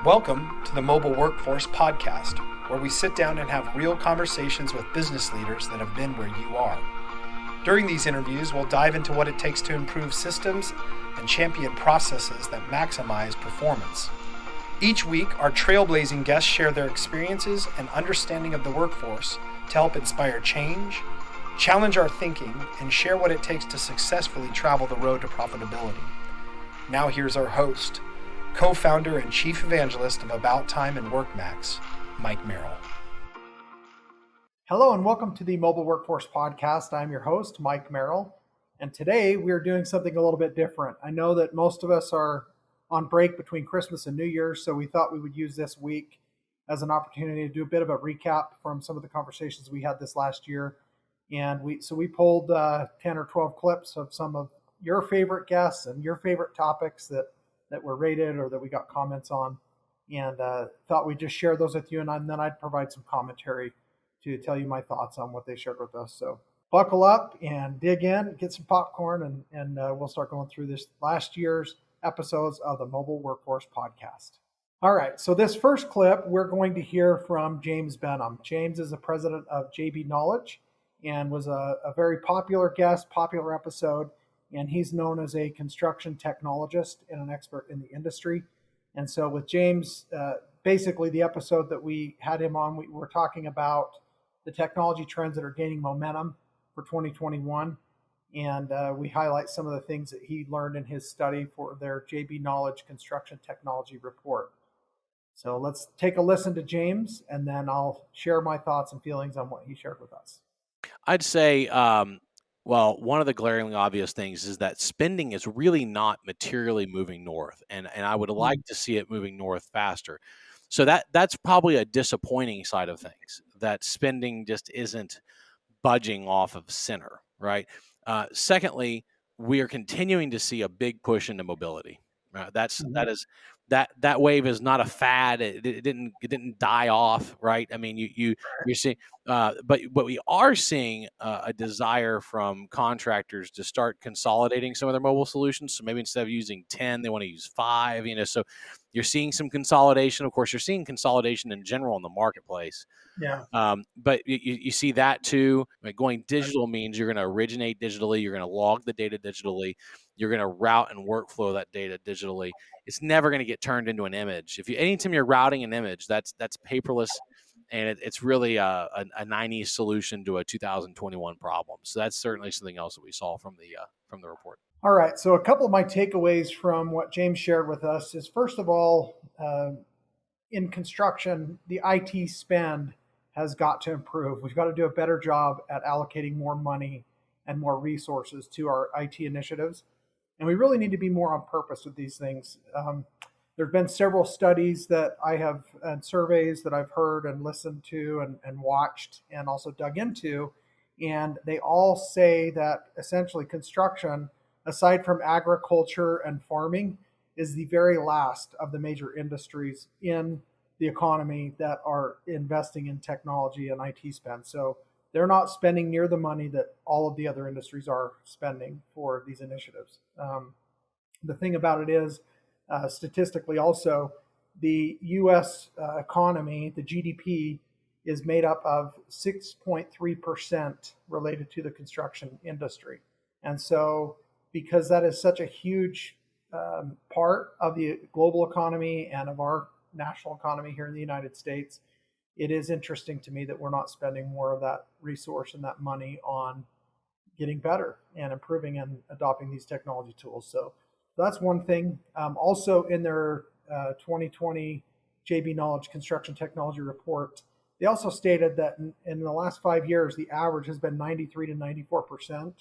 Welcome to the Mobile Workforce Podcast, where we sit down and have real conversations with business leaders that have been where you are. During these interviews, we'll dive into what it takes to improve systems and champion processes that maximize performance. Each week, our trailblazing guests share their experiences and understanding of the workforce to help inspire change, challenge our thinking, and share what it takes to successfully travel the road to profitability. Now here's our host, co-founder and chief evangelist of About Time and WorkMax, Mike Merrill. Hello and welcome to the Mobile Workforce Podcast. I'm your host, Mike Merrill, and today we're doing something a little bit different. I know that most of us are on break between Christmas and New Year's, so we thought we would use this week as an opportunity to do a bit of a recap from some of the conversations we had this last year. And we pulled 10 or 12 clips of some of your favorite guests and your favorite topics that were rated or that we got comments on, and thought we'd just share those with you, and then I'd provide some commentary to tell you my thoughts on what they shared with us. So buckle up and dig in, get some popcorn, and we'll start going through this last year's episodes of the Mobile Workforce Podcast. All right, so this first clip, we're going to hear from James Benham. James is the president of JB Knowledge and was a very popular guest, popular episode. And he's known as a construction technologist and an expert in the industry. And so with James, basically the episode that we had him on, we were talking about the technology trends that are gaining momentum for 2021. And we highlight some of the things that he learned in his study for their JB Knowledge Construction Technology Report. So let's take a listen to James, and then I'll share my thoughts and feelings on what he shared with us. I'd say, well, one of the glaringly obvious things is that spending is really not materially moving north, and I would like to see it moving north faster. So that's probably a disappointing side of things, that spending just isn't budging off of center, right? Secondly, we are continuing to see a big push into mobility. That wave is not a fad. It didn't die off, right? I mean, you're seeing, but we are seeing a desire from contractors to start consolidating some of their mobile solutions. So maybe instead of using 10, they want to use 5. So you're seeing some consolidation. Of course, you're seeing consolidation in general in the marketplace. Yeah. But you see that too. Like going digital means you're going to originate digitally. You're going to log the data digitally. You're going to route and workflow that data digitally. It's never going to get turned into an image. Anytime you're routing an image, that's paperless, and it's really a 90s solution to a 2021 problem. So that's certainly something else that we saw from the report. All right. So a couple of my takeaways from what James shared with us is, first of all, in construction, the IT spend has got to improve. We've got to do a better job at allocating more money and more resources to our IT initiatives. And we really need to be more on purpose with these things. There have been several studies that I have, and surveys that I've heard and listened to and watched and also dug into. And they all say that essentially construction, aside from agriculture and farming, is the very last of the major industries in the economy that are investing in technology and IT spend. So they're not spending near the money that all of the other industries are spending for these initiatives. The thing about it is, statistically also, the U.S. economy, the GDP, is made up of 6.3% related to the construction industry. And so because that is such a huge part of the global economy and of our national economy here in the United States, it is interesting to me that we're not spending more of that resource and that money on getting better and improving and adopting these technology tools. So that's one thing. Also in their 2020 JB Knowledge Construction Technology Report, they also stated that in the last 5 years, the average has been 93 to 94%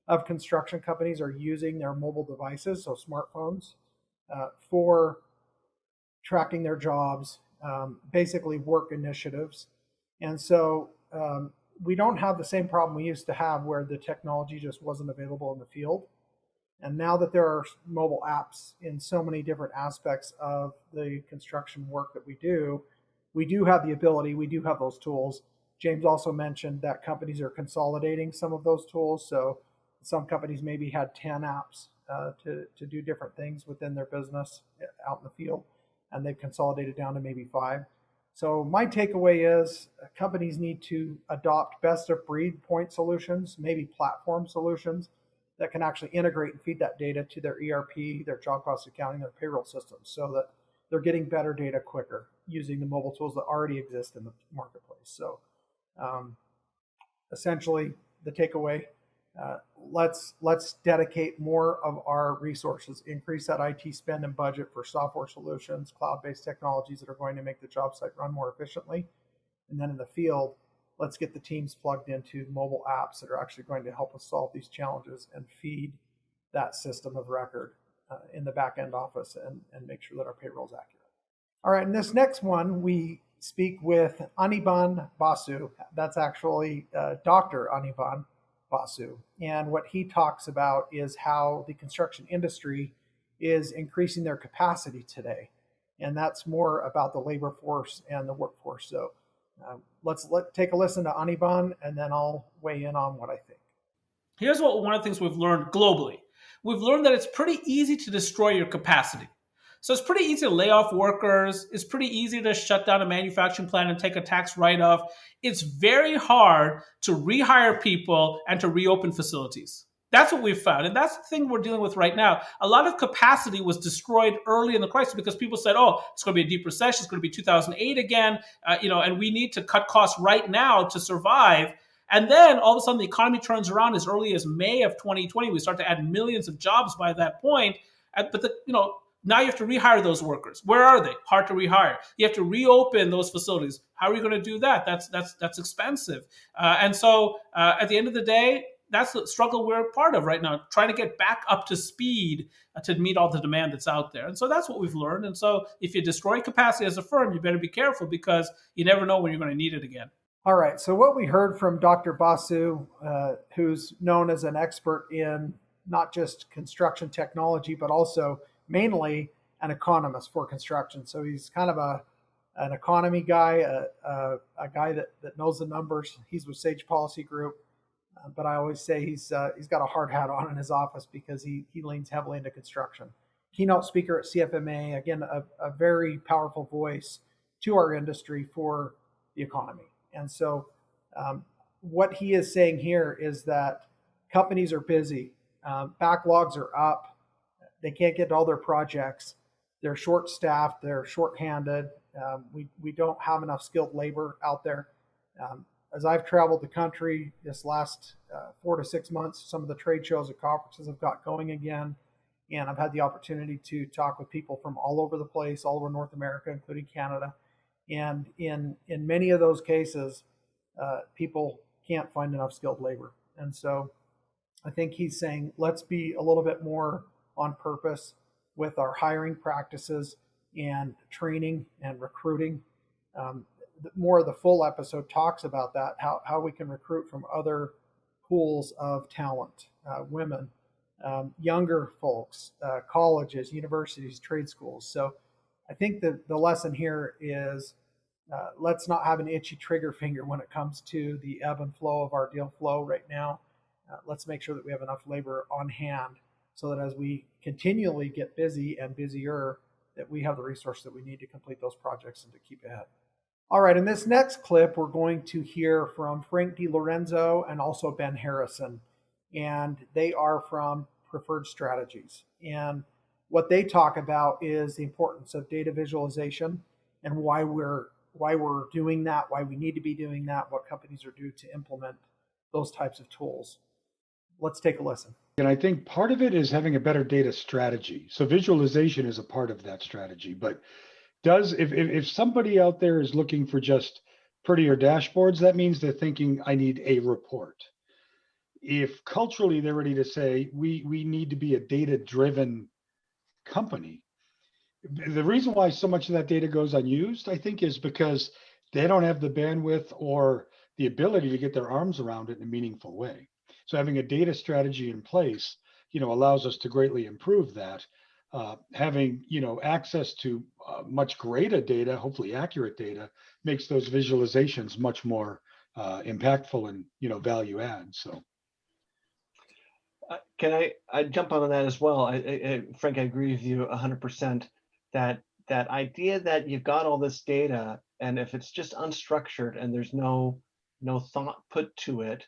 of construction companies are using their mobile devices, so smartphones, for tracking their jobs, basically work initiatives. And so we don't have the same problem we used to have where the technology just wasn't available in the field. And now that there are mobile apps in so many different aspects of the construction work that we do have the ability, we do have those tools. James also mentioned that companies are consolidating some of those tools. So some companies maybe had 10 apps to do different things within their business out in the field. and they've consolidated down to maybe 5. So my takeaway is companies need to adopt best of breed point solutions, maybe platform solutions that can actually integrate and feed that data to their ERP, their job cost accounting, their payroll systems, so that they're getting better data quicker using the mobile tools that already exist in the marketplace. So essentially, the takeaway, let's dedicate more of our resources, increase that IT spend and budget for software solutions, cloud-based technologies that are going to make the job site run more efficiently. And then in the field, let's get the teams plugged into mobile apps that are actually going to help us solve these challenges and feed that system of record in the back end office and make sure that our payroll is accurate. All right, in this next one, we speak with Anirban Basu. That's actually Dr. Anirban Basu. And what he talks about is how the construction industry is increasing their capacity today. And that's more about the labor force and the workforce. So let's take a listen to Anirban, and then I'll weigh in on what I think. Here's one of the things we've learned globally. We've learned that it's pretty easy to destroy your capacity. So it's pretty easy to lay off workers. It's pretty easy to shut down a manufacturing plant and take a tax write-off. It's very hard to rehire people and to reopen facilities. That's what we've found. And that's the thing we're dealing with right now. A lot of capacity was destroyed early in the crisis because people said, oh, it's going to be a deep recession. It's going to be 2008 again, and we need to cut costs right now to survive. And then all of a sudden the economy turns around as early as May of 2020. We start to add millions of jobs by that point. But now you have to rehire those workers. Where are they? Hard to rehire. You have to reopen those facilities. How are you going to do that? That's expensive. And so at the end of the day, that's the struggle we're part of right now, trying to get back up to speed to meet all the demand that's out there. And so that's what we've learned. And so if you destroy capacity as a firm, you better be careful because you never know when you're going to need it again. All right. So what we heard from Dr. Basu, who's known as an expert in not just construction technology, but also mainly an economist for construction. So he's kind of an economy guy, a guy that knows the numbers. He's with Sage Policy Group. But I always say he's got a hard hat on in his office because he leans heavily into construction. Keynote speaker at CFMA, again, a very powerful voice to our industry for the economy. And so what he is saying here is that companies are busy. Backlogs are up. They can't get to all their projects. They're short-staffed. They're short-handed. We don't have enough skilled labor out there. As I've traveled the country this last 4 to 6 months, some of the trade shows and conferences have got going again. And I've had the opportunity to talk with people from all over the place, all over North America, including Canada. And in many of those cases, people can't find enough skilled labor. And so I think he's saying, let's be a little bit more on purpose with our hiring practices and training and recruiting. More of the full episode talks about that, how we can recruit from other pools of talent, women, younger folks, colleges, universities, trade schools. So I think that the lesson here is let's not have an itchy trigger finger when it comes to the ebb and flow of our deal flow right now. Let's make sure that we have enough labor on hand so that as we continually get busy and busier, that we have the resource that we need to complete those projects and to keep ahead. All right, in this next clip, we're going to hear from Frank DiLorenzo and also Ben Harrison, and they are from Preferred Strategies. And what they talk about is the importance of data visualization and why we're doing that, why we need to be doing that, what companies are due to implement those types of tools. Let's take a listen. And I think part of it is having a better data strategy. So visualization is a part of that strategy, but if somebody out there is looking for just prettier dashboards, that means they're thinking, I need a report. If culturally they're ready to say, we need to be a data-driven company, the reason why so much of that data goes unused, I think, is because they don't have the bandwidth or the ability to get their arms around it in a meaningful way. So having a data strategy in place, allows us to greatly improve that. Having access to much greater data, hopefully accurate data, makes those visualizations much more impactful and value add. So, can I jump on that as well? Frank, I agree with you 100% that that idea that you've got all this data, and if it's just unstructured and there's no thought put to it,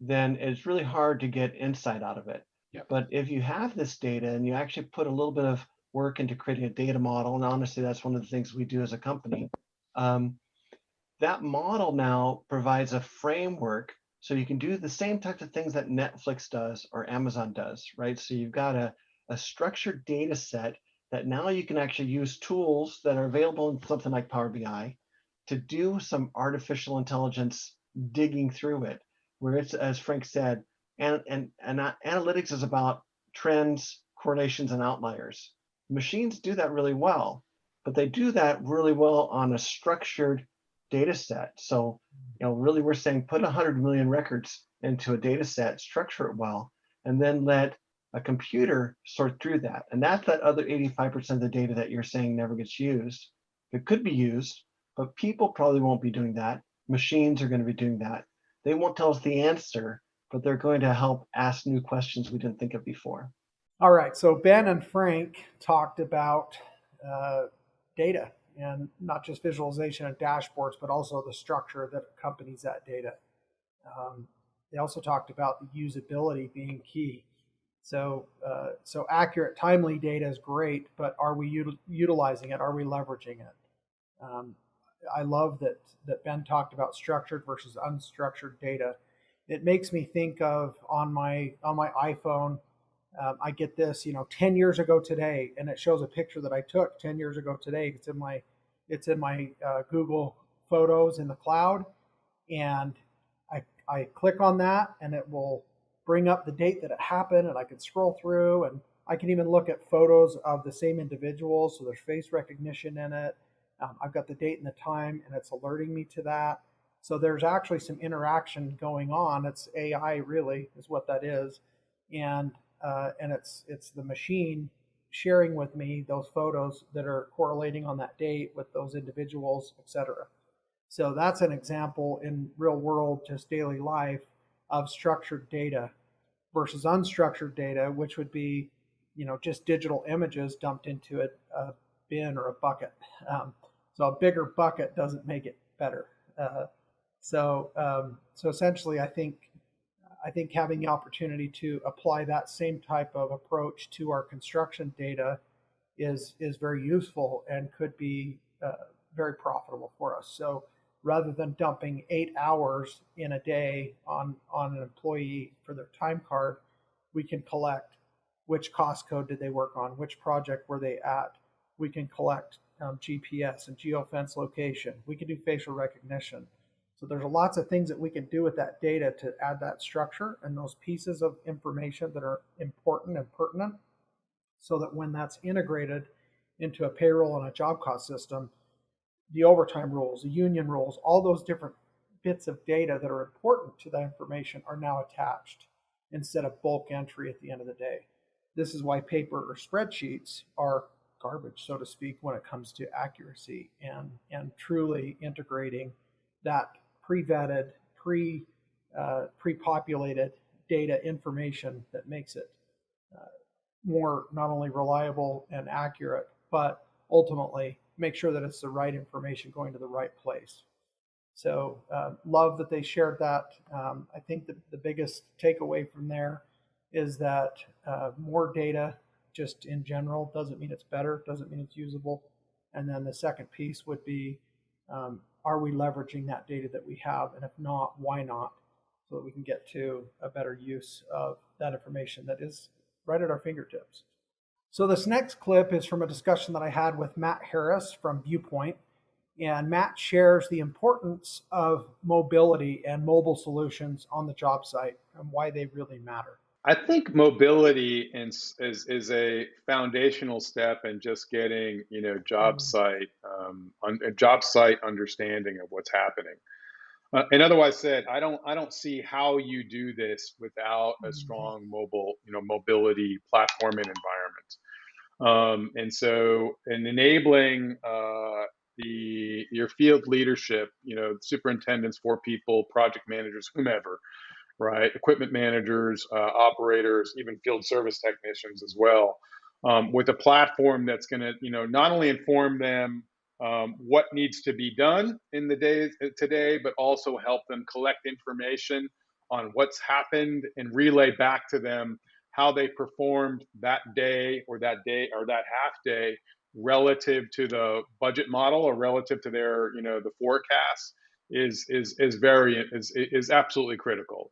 then it's really hard to get insight out of it. Yep. But if you have this data and you actually put a little bit of work into creating a data model, and honestly, that's one of the things we do as a company, that model now provides a framework so you can do the same types of things that Netflix does or Amazon does, right? So you've got a structured data set that now you can actually use tools that are available in something like Power BI to do some artificial intelligence digging through it, where it's, as Frank said, and analytics is about trends, correlations, and outliers. Machines do that really well, but they do that really well on a structured data set. So, really we're saying put 100 million records into a data set, structure it well, and then let a computer sort through that. And that's that other 85% of the data that you're saying never gets used. It could be used, but people probably won't be doing that. Machines are going to be doing that. They won't tell us the answer, but they're going to help ask new questions we didn't think of before. All right. So Ben and Frank talked about data, and not just visualization and dashboards, but also the structure that accompanies that data. They also talked about the usability being key. So accurate, timely data is great, but are we utilizing it? Are we leveraging it? I love that Ben talked about structured versus unstructured data. It makes me think of on my iPhone. I get this, 10 years ago today, and it shows a picture that I took 10 years ago today. It's in my Google Photos in the cloud, and I click on that, and it will bring up the date that it happened, and I can scroll through, and I can even look at photos of the same individual, so there's face recognition in it. I've got the date and the time, and it's alerting me to that. So there's actually some interaction going on. It's AI, really, is what that is, and it's the machine sharing with me those photos that are correlating on that date with those individuals, etc. So that's an example in real world, just daily life, of structured data versus unstructured data, which would be, just digital images dumped into a bin or a bucket. So a bigger bucket doesn't make it better. So essentially, I think having the opportunity to apply that same type of approach to our construction data is very useful and could be very profitable for us. So rather than dumping 8 hours in a day on an employee for their time card, we can collect which cost code did they work on, which project were they at. We can collect GPS and geofence location. We can do facial recognition. So there's lots of things that we can do with that data to add that structure and those pieces of information that are important and pertinent, so that when that's integrated into a payroll and a job cost system, the overtime rules, the union rules, all those different bits of data that are important to that information are now attached instead of bulk entry at the end of the day. This is why paper or spreadsheets are garbage, so to speak, when it comes to accuracy and truly integrating that pre-vetted, pre-populated data information that makes it more not only reliable and accurate, but ultimately make sure that it's the right information going to the right place. So love that they shared that. I think that the biggest takeaway from there is that more data just in general doesn't mean it's better, doesn't mean it's usable. And then the second piece would be, are we leveraging that data that we have? And if not, why not? So that we can get to a better use of that information that is right at our fingertips. So this next clip is from a discussion that I had with Matt Harris from Viewpoint. And Matt shares the importance of mobility and mobile solutions on the job site and why they really matter. I think mobility is a foundational step in just getting, job site understanding of what's happening. And otherwise said, I don't see how you do this without a strong mobility platform and environment. And enabling your field leadership, superintendents, 4 people, project managers, whomever, right? Equipment managers, operators, even field service technicians as well, with a platform that's going to, not only inform them what needs to be done in the days today, but also help them collect information on what's happened and relay back to them how they performed that day or that half day relative to the budget model or relative to their, the forecast is absolutely critical.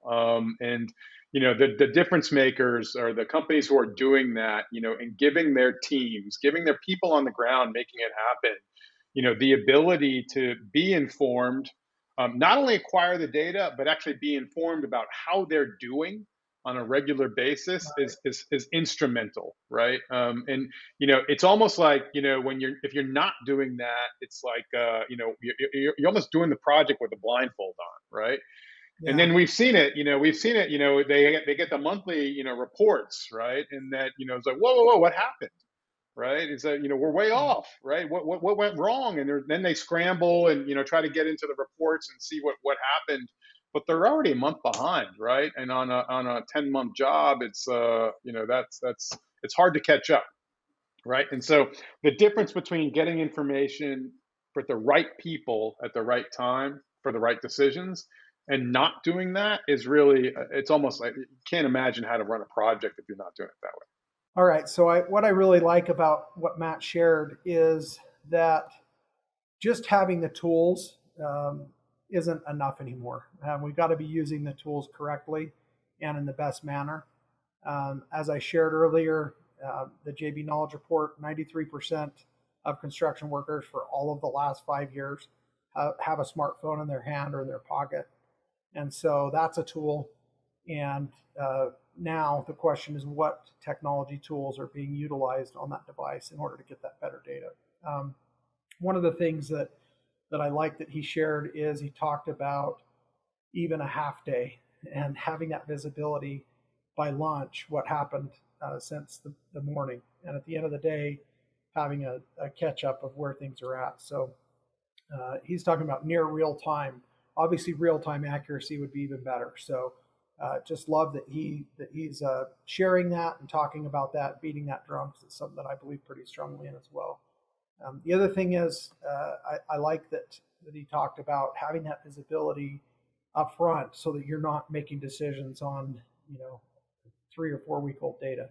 And the difference makers are the companies who are doing that, and giving their teams, giving their people on the ground, making it happen, the ability to be informed, not only acquire the data, but actually be informed about how they're doing on a regular basis is instrumental, right? And it's almost like if you're not doing that, it's like you're almost doing the project with a blindfold on, right? And Yeah. then we've seen it, they get the monthly, reports, right? And that, it's like, whoa, what happened? Right. It's that, we're way off, right? What went wrong? And then they scramble and, try to get into the reports and see what happened, but they're already a month behind. Right. And on a 10-month job, it's, it's hard to catch up. Right. And so the difference between getting information for the right people at the right time for the right decisions and not doing that is really, it's almost like you can't imagine how to run a project if you're not doing it that way. All right. So what I really like about what Matt shared is that just having the tools isn't enough anymore. We've got to be using the tools correctly and in the best manner. As I shared earlier, the JB Knowledge Report, 93% of construction workers for all of the last 5 years have a smartphone in their hand or in their pocket. And so that's a tool. And now the question is, what technology tools are being utilized on that device in order to get that better data? One of the things that I like that he shared is he talked about even a half day and having that visibility by lunch, what happened since the morning. And at the end of the day, having a catch up of where things are at. So he's talking about near real time. Obviously, real time accuracy would be even better. So just love that he's sharing that and talking about that, beating that drum, because it's something that I believe pretty strongly in as well. The other thing is I like that he talked about having that visibility up front so that you're not making decisions on 3 or 4 week old data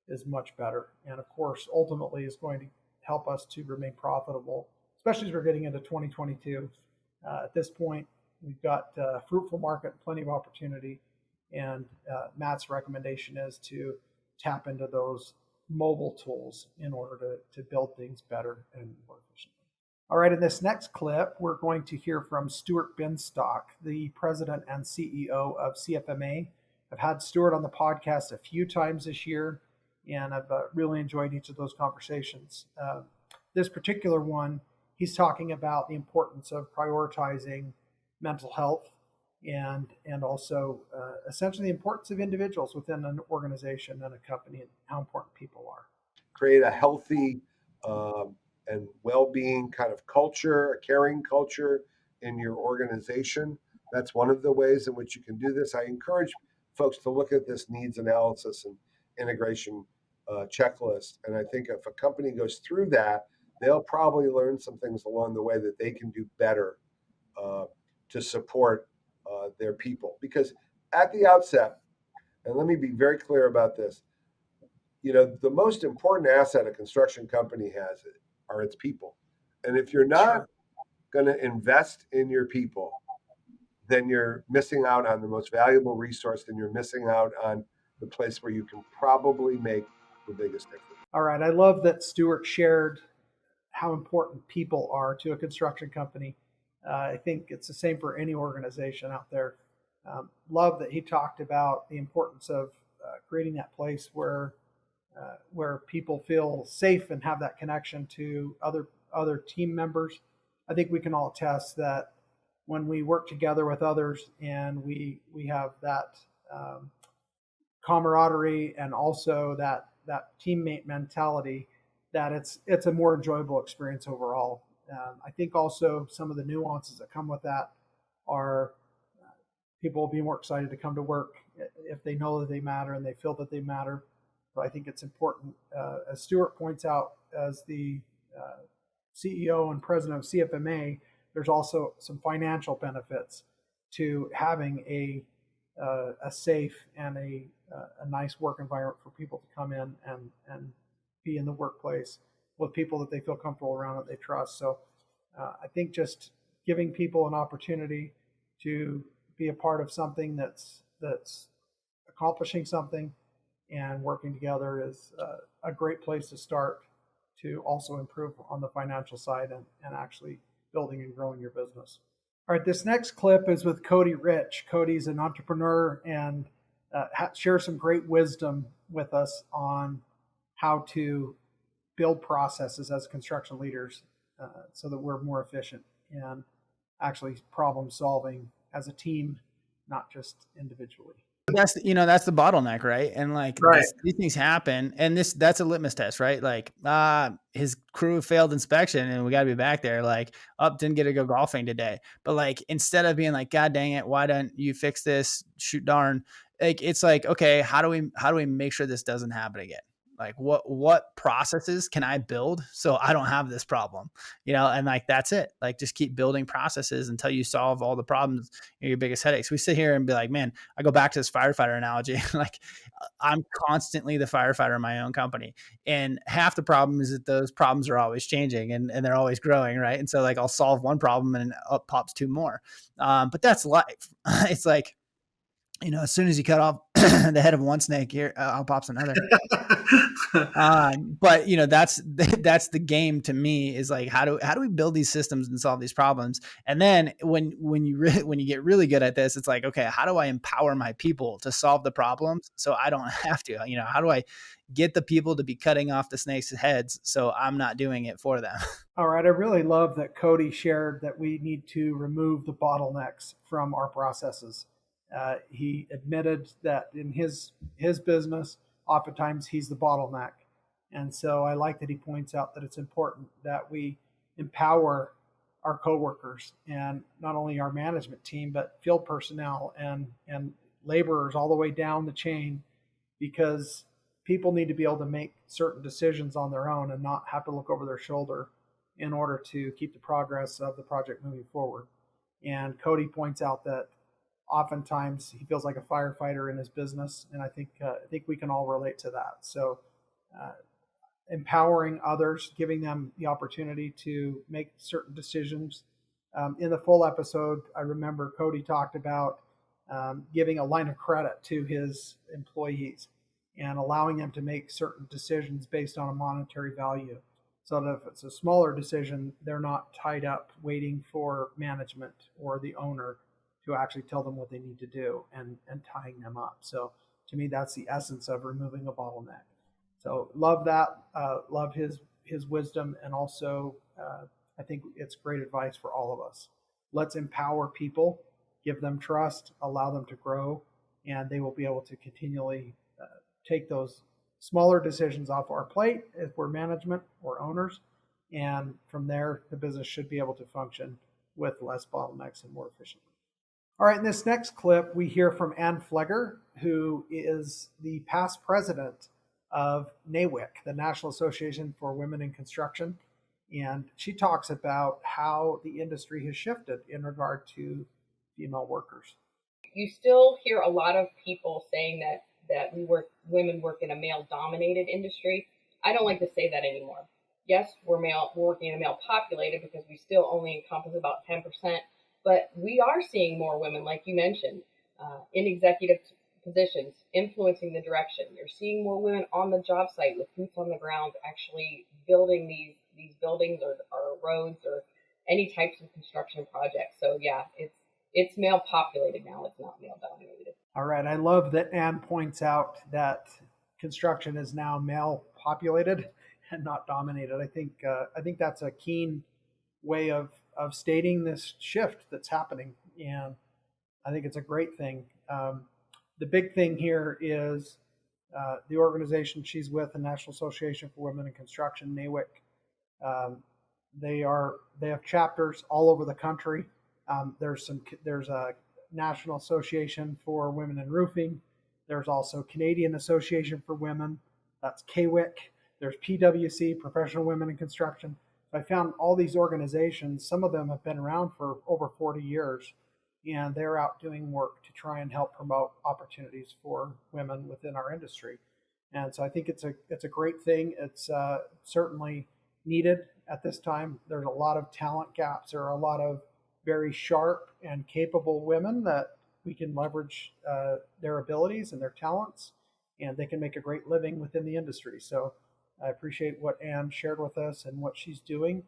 is much better. And of course, ultimately is going to help us to remain profitable, especially as we're getting into 2022. At this point, we've got a fruitful market, plenty of opportunity. And Matt's recommendation is to tap into those mobile tools in order to build things better and more efficiently. All right, in this next clip, we're going to hear from Stuart Binstock, the president and CEO of CFMA. I've had Stuart on the podcast a few times this year, and I've really enjoyed each of those conversations. This particular one, he's talking about the importance of prioritizing mental health and also essentially the importance of individuals within an organization and a company and how important people are. Create a healthy and well-being kind of culture, a caring culture in your organization. That's one of the ways in which you can do this. I encourage folks to look at this needs analysis and integration checklist. And I think if a company goes through that, they'll probably learn some things along the way that they can do better to support their people. Because at the outset, and let me be very clear about this, the most important asset a construction company has are its people. And if you're not going to invest in your people, then you're missing out on the most valuable resource, then you're missing out on the place where you can probably make the biggest difference. All right. I love that Stuart shared how important people are to a construction company. I think it's the same for any organization out there. Love that he talked about the importance of creating that place where people feel safe and have that connection to other team members. I think we can all attest that when we work together with others and we have that camaraderie and also that teammate mentality, that it's a more enjoyable experience overall. I think also some of the nuances that come with that are people will be more excited to come to work if they know that they matter and they feel that they matter. So I think it's important, as Stuart points out, as the CEO and president of CFMA, there's also some financial benefits to having a safe and a nice work environment for people to come in and be in the workplace with people that they feel comfortable around, that they trust. So I think just giving people an opportunity to be a part of something that's accomplishing something and working together is a great place to start to also improve on the financial side and actually building and growing your business. All right, this next clip is with Cody Rich. Cody's an entrepreneur and shares some great wisdom with us on how to build processes as construction leaders so that we're more efficient and actually problem solving as a team, not just individually. That's the bottleneck, right? And like Right. these things happen, and that's a litmus test, right? Like his crew failed inspection and we got to be back there. Like, didn't get to go golfing today. But like, instead of being like, God dang it, why don't you fix this? Shoot darn. Like, it's like, okay, how do we make sure this doesn't happen again? Like what processes can I build so I don't have this problem, and like, that's it. Like, just keep building processes until you solve all the problems, your biggest headaches. We sit here and be like, man, I go back to this firefighter analogy. Like, I'm constantly the firefighter in my own company. And half the problem is that those problems are always changing and they're always growing. Right. And so like, I'll solve one problem and up pops two more. But that's life. It's like, as soon as you cut off the head of one snake, here out pops another. But that's the game to me, is like, how do we build these systems and solve these problems? And then when you get really good at this, it's like, okay, how do I empower my people to solve the problems so I don't have to? How do I get the people to be cutting off the snakes' heads so I'm not doing it for them? All right, I really love that Cody shared that we need to remove the bottlenecks from our processes. He admitted that in his business, oftentimes he's the bottleneck. And so I like that he points out that it's important that we empower our coworkers, and not only our management team, but field personnel and laborers all the way down the chain, because people need to be able to make certain decisions on their own and not have to look over their shoulder in order to keep the progress of the project moving forward. And Cody points out that oftentimes he feels like a firefighter in his business, and I think we can all relate to that. So empowering others, giving them the opportunity to make certain decisions. In the full episode, I remember Cody talked about giving a line of credit to his employees and allowing them to make certain decisions based on a monetary value. So that if it's a smaller decision, they're not tied up waiting for management or the owner to actually tell them what they need to do and tying them up. So to me, that's the essence of removing a bottleneck. So love that, love his wisdom, and also I think it's great advice for all of us. Let's empower people, give them trust, allow them to grow, and they will be able to continually take those smaller decisions off our plate if we're management or owners. And from there, the business should be able to function with less bottlenecks and more efficiently. All right, in this next clip, we hear from Ann Flegger, who is the past president of NAWIC, the National Association for Women in Construction. And she talks about how the industry has shifted in regard to female workers. You still hear a lot of people saying that women work in a male-dominated industry. I don't like to say that anymore. Yes, we're working in a male-populated, because we still only encompass about 10%. But we are seeing more women, like you mentioned, in executive positions, influencing the direction. You're seeing more women on the job site with boots on the ground, actually building these buildings or roads or any types of construction projects. So yeah, it's male populated now. It's not male dominated. All right. I love that Ann points out that construction is now male populated and not dominated. I think that's a keen way of stating this shift that's happening, and I think it's a great thing. The big thing here is the organization she's with, the National Association for Women in Construction, NAWIC. They have chapters all over the country. There's a National Association for Women in Roofing. There's also Canadian Association for Women. That's KWIC. There's PWC, Professional Women in Construction. I found all these organizations, some of them have been around for over 40 years, and they're out doing work to try and help promote opportunities for women within our industry. And so I think it's a great thing. It's certainly needed at this time. There's a lot of talent gaps. There are a lot of very sharp and capable women that we can leverage their abilities and their talents, and they can make a great living within the industry. So I appreciate what Ann shared with us and what she's doing,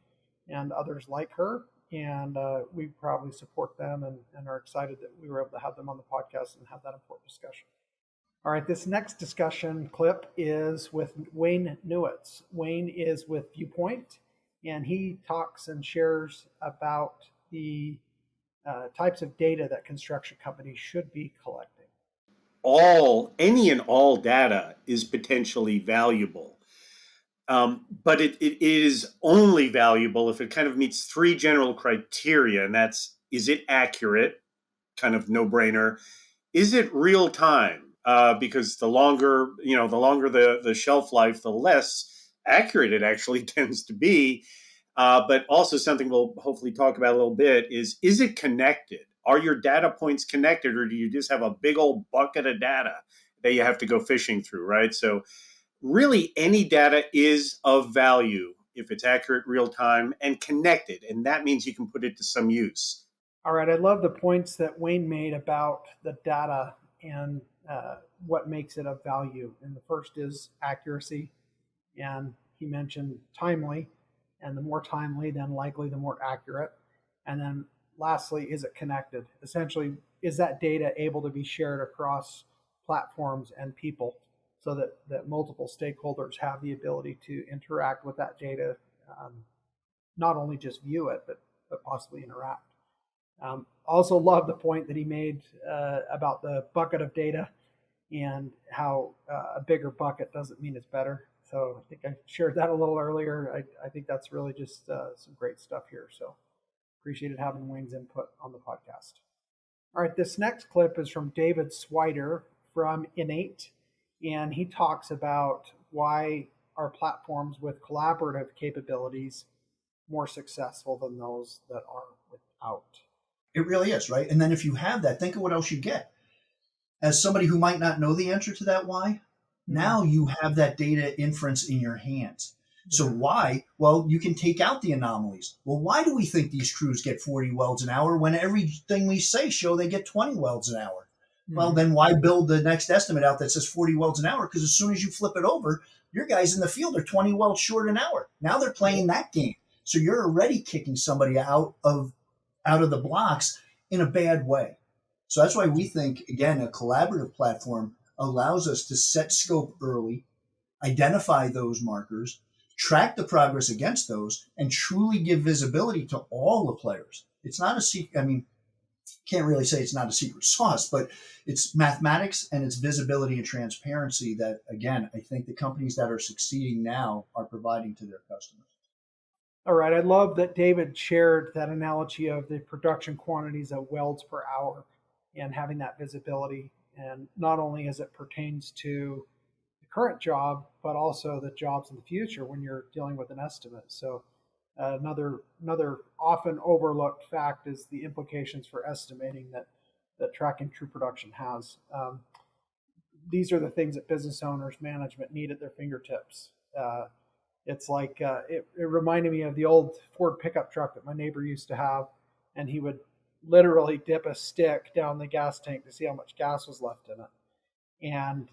and others like her. And we probably support them and are excited that we were able to have them on the podcast and have that important discussion. All right, this next discussion clip is with Wayne Newitz. Wayne is with Viewpoint, and he talks and shares about the types of data that construction companies should be collecting. Any and all data is potentially valuable. But it is only valuable if it kind of meets three general criteria, and that's, is it accurate? Kind of no-brainer. Is it real time? Because the longer the shelf life, the less accurate it actually tends to be. But also something we'll hopefully talk about a little bit is it connected? Are your data points connected, or do you just have a big old bucket of data that you have to go fishing through, right? So really any data is of value if it's accurate, real time, and connected. And that means you can put it to some use. All right. I love the points that Wayne made about the data and what makes it of value. And the first is accuracy. And he mentioned timely. And the more timely, then likely the more accurate. And then lastly, is it connected? Essentially, is that data able to be shared across platforms and people so that multiple stakeholders have the ability to interact with that data, not only just view it, but possibly interact. Also love the point that he made about the bucket of data and how a bigger bucket doesn't mean it's better. So I think I shared that a little earlier. I think that's really just some great stuff here. So appreciated having Wayne's input on the podcast. All right, this next clip is from David Swider from Innate, and he talks about why are platforms with collaborative capabilities more successful than those that are without. It really is, right? And then if you have that, think of what else you get. As somebody who might not know the answer to that why, now you have that data inference in your hands. So why? Well, you can take out the anomalies. Well, why do we think these crews get 40 welds an hour when everything we say show they get 20 welds an hour? Well, then why build the next estimate out that says 40 welds an hour? Because as soon as you flip it over, your guys in the field are 20 welds short an hour. Now they're playing that game. So you're already kicking somebody out of the blocks in a bad way. So that's why we think, again, a collaborative platform allows us to set scope early, identify those markers, track the progress against those, and truly give visibility to all the players. It's not a secret. I mean, can't really say it's not a secret sauce, but it's mathematics and it's visibility and transparency that, again, I think the companies that are succeeding now are providing to their customers. All right. I love that David shared that analogy of the production quantities of welds per hour and having that visibility. And not only as it pertains to the current job, but also the jobs in the future when you're dealing with an estimate. So another often overlooked fact is the implications for estimating that tracking true production has. These are the things that business owners, management need at their fingertips. It's like it reminded me of the old Ford pickup truck that my neighbor used to have, and he would literally dip a stick down the gas tank to see how much gas was left in it. And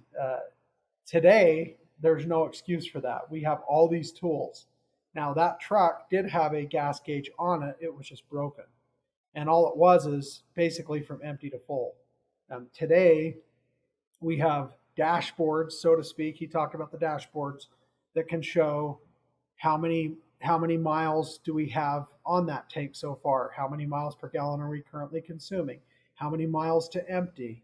today, there's no excuse for that. We have all these tools. Now, that truck did have a gas gauge on it. It was just broken. And all it was is basically from empty to full. Today, we have dashboards, so to speak. He talked about the dashboards that can show how many miles do we have on that tank so far? How many miles per gallon are we currently consuming? How many miles to empty,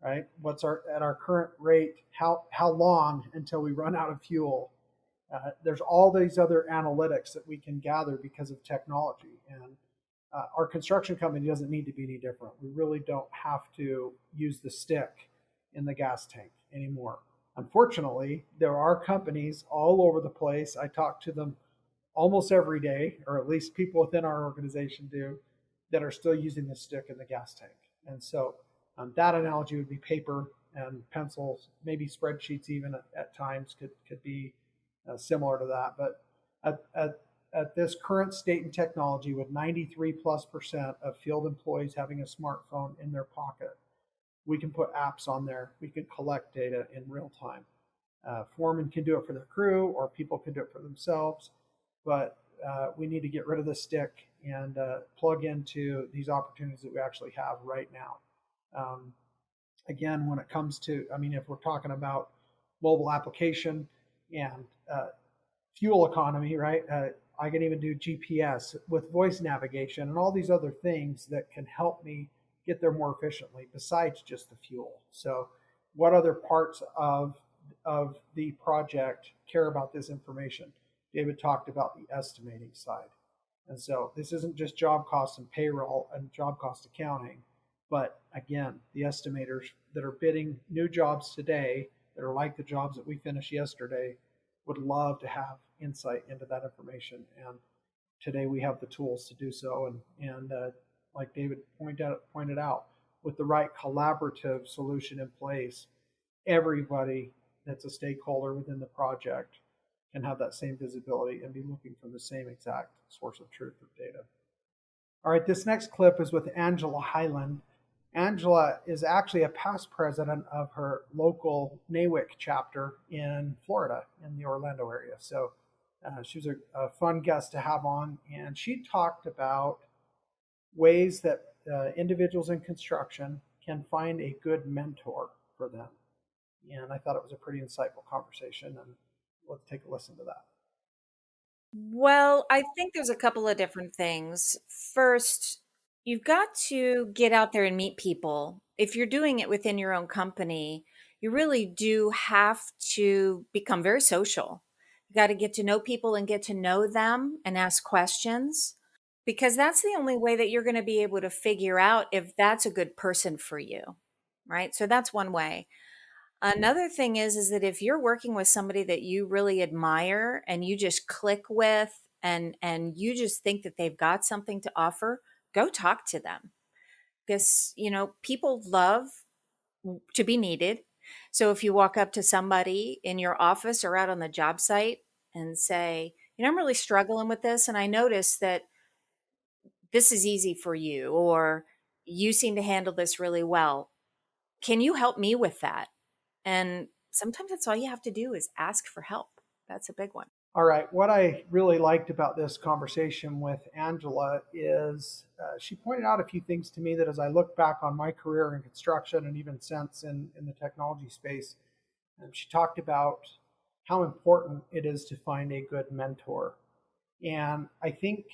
right? What's at our current rate? How long until we run out of fuel? There's all these other analytics that we can gather because of technology. And our construction company doesn't need to be any different. We really don't have to use the stick in the gas tank anymore. Unfortunately, there are companies all over the place. I talk to them almost every day, or at least people within our organization do, that are still using the stick in the gas tank. And so that analogy would be paper and pencils, maybe spreadsheets even at times could be similar to that. But at this current state in technology, with 93+% of field employees having a smartphone in their pocket, we can put apps on there. We can collect data in real time. Foremen can do it for their crew, or people can do it for themselves. But we need to get rid of the stick and plug into these opportunities that we actually have right now. Again, when it comes to, if we're talking about mobile application and fuel economy, right? I can even do GPS with voice navigation and all these other things that can help me get there more efficiently besides just the fuel. So what other parts of the project care about this information? David talked about the estimating side. And so this isn't just job cost and payroll and job cost accounting, but again, the estimators that are bidding new jobs today that are like the jobs that we finished yesterday would love to have insight into that information. And today we have the tools to do so. And like David pointed out, with the right collaborative solution in place, everybody that's a stakeholder within the project can have that same visibility and be looking for the same exact source of truth of data. All right, this next clip is with Angela Highland. Angela is actually a past president of her local NAWIC chapter in Florida, in the Orlando area. So she was a fun guest to have on, and she talked about ways that individuals in construction can find a good mentor for them. And I thought it was a pretty insightful conversation, and let's take a listen to that. Well, I think there's a couple of different things. First, you've got to get out there and meet people. If you're doing it within your own company, you really do have to become very social. You got to get to know people and get to know them and ask questions, because that's the only way that you're going to be able to figure out if that's a good person for you, right? So that's one way. Another thing is that if you're working with somebody that you really admire and you just click with and you just think that they've got something to offer, go talk to them. Because, people love to be needed. So if you walk up to somebody in your office or out on the job site and say, I'm really struggling with this, and I noticed that this is easy for you, or you seem to handle this really well. Can you help me with that? And sometimes that's all you have to do is ask for help. That's a big one. All right. What I really liked about this conversation with Angela is she pointed out a few things to me that as I look back on my career in construction and even since in the technology space, she talked about how important it is to find a good mentor. And I think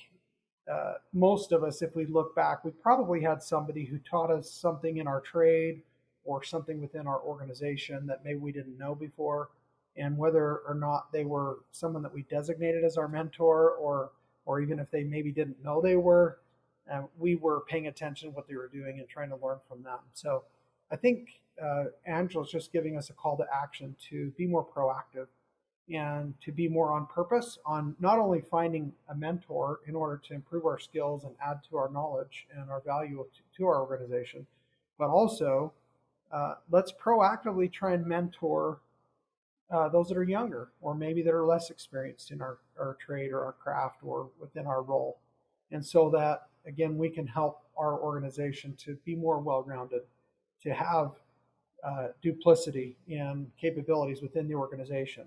most of us, if we look back, we probably had somebody who taught us something in our trade or something within our organization that maybe we didn't know before. And whether or not they were someone that we designated as our mentor, or even if they maybe didn't know they were, we were paying attention to what they were doing and trying to learn from them. So I think Angela's just giving us a call to action to be more proactive and to be more on purpose on not only finding a mentor in order to improve our skills and add to our knowledge and our value to our organization, but also let's proactively try and mentor those that are younger, or maybe that are less experienced in our trade or our craft or within our role. And so that, again, we can help our organization to be more well-rounded, to have duplicity in capabilities within the organization.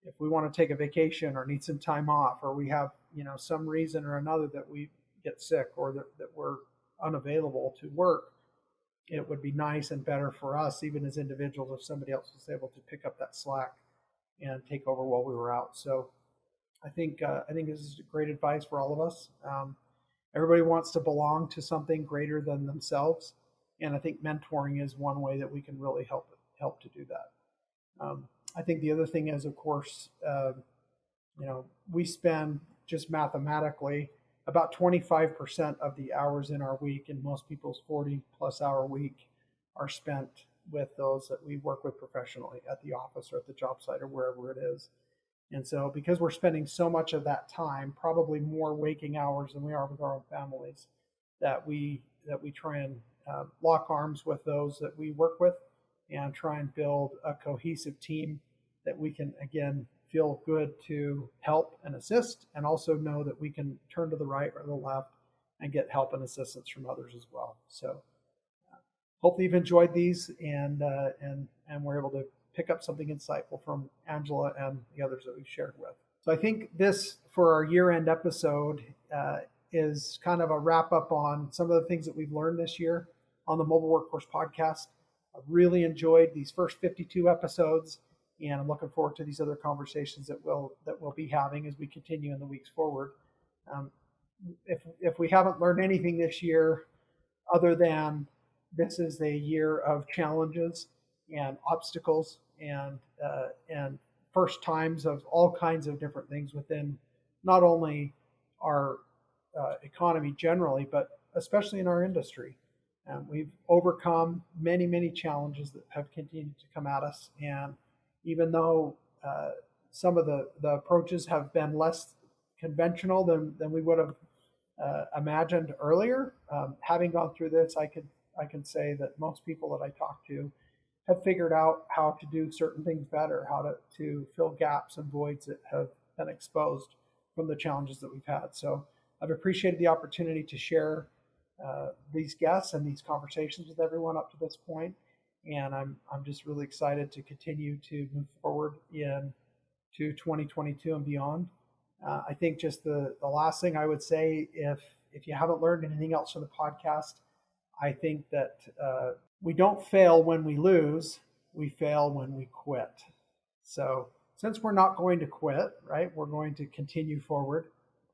If we want to take a vacation or need some time off, or we have some reason or another that we get sick or that we're unavailable to work, it would be nice and better for us, even as individuals, if somebody else was able to pick up that slack and take over while we were out. So I think this is great advice for all of us. Everybody wants to belong to something greater than themselves, and I think mentoring is one way that we can really help to do that. I think the other thing is, of course, we spend just mathematically about 25% of the hours in our week, and most people's 40-plus hour week, are spent with those that we work with professionally at the office or at the job site or wherever it is. And so because we're spending so much of that time, probably more waking hours than we are with our own families, that we try and lock arms with those that we work with and try and build a cohesive team that we can, again, feel good to help and assist, and also know that we can turn to the right or the left and get help and assistance from others as well. So hopefully you've enjoyed these and we're able to pick up something insightful from Angela and the others that we've shared with. So I think this, for our year-end episode, is kind of a wrap-up on some of the things that we've learned this year on the Mobile Workforce Podcast. I've really enjoyed these first 52 episodes, and I'm looking forward to these other conversations that we'll be having as we continue in the weeks forward. If we haven't learned anything this year, other than this is a year of challenges and obstacles and first times of all kinds of different things within not only our economy generally, but especially in our industry. We've overcome many, many challenges that have continued to come at us. And even though some of the approaches have been less conventional than we would have imagined earlier, having gone through this, I can say that most people that I talk to have figured out how to do certain things better, how to fill gaps and voids that have been exposed from the challenges that we've had. So I've appreciated the opportunity to share these guests and these conversations with everyone up to this point. And I'm just really excited to continue to move forward into 2022 and beyond. I think just the last thing I would say, if you haven't learned anything else from the podcast, I think that we don't fail when we lose, we fail when we quit. So since we're not going to quit, right, we're going to continue forward.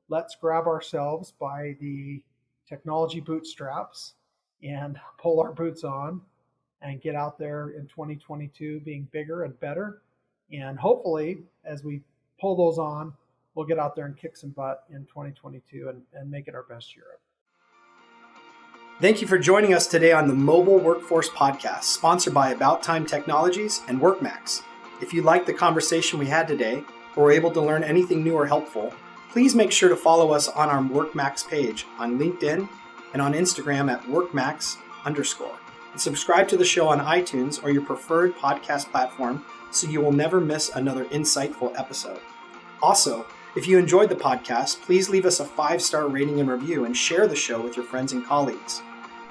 Let's grab ourselves by the technology bootstraps and pull our boots on and get out there in 2022 being bigger and better. And hopefully, as we pull those on, we'll get out there and kick some butt in 2022 and make it our best year ever. Thank you for joining us today on the Mobile Workforce Podcast, sponsored by About Time Technologies and WorkMax. If you liked the conversation we had today, or were able to learn anything new or helpful, please make sure to follow us on our WorkMax page on LinkedIn and on Instagram at WorkMax_. And subscribe to the show on iTunes or your preferred podcast platform so you will never miss another insightful episode. Also, if you enjoyed the podcast, please leave us a 5-star rating and review and share the show with your friends and colleagues.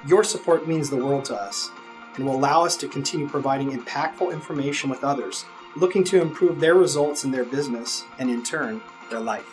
Your support means the world to us and will allow us to continue providing impactful information with others looking to improve their results in their business and, in turn, their life.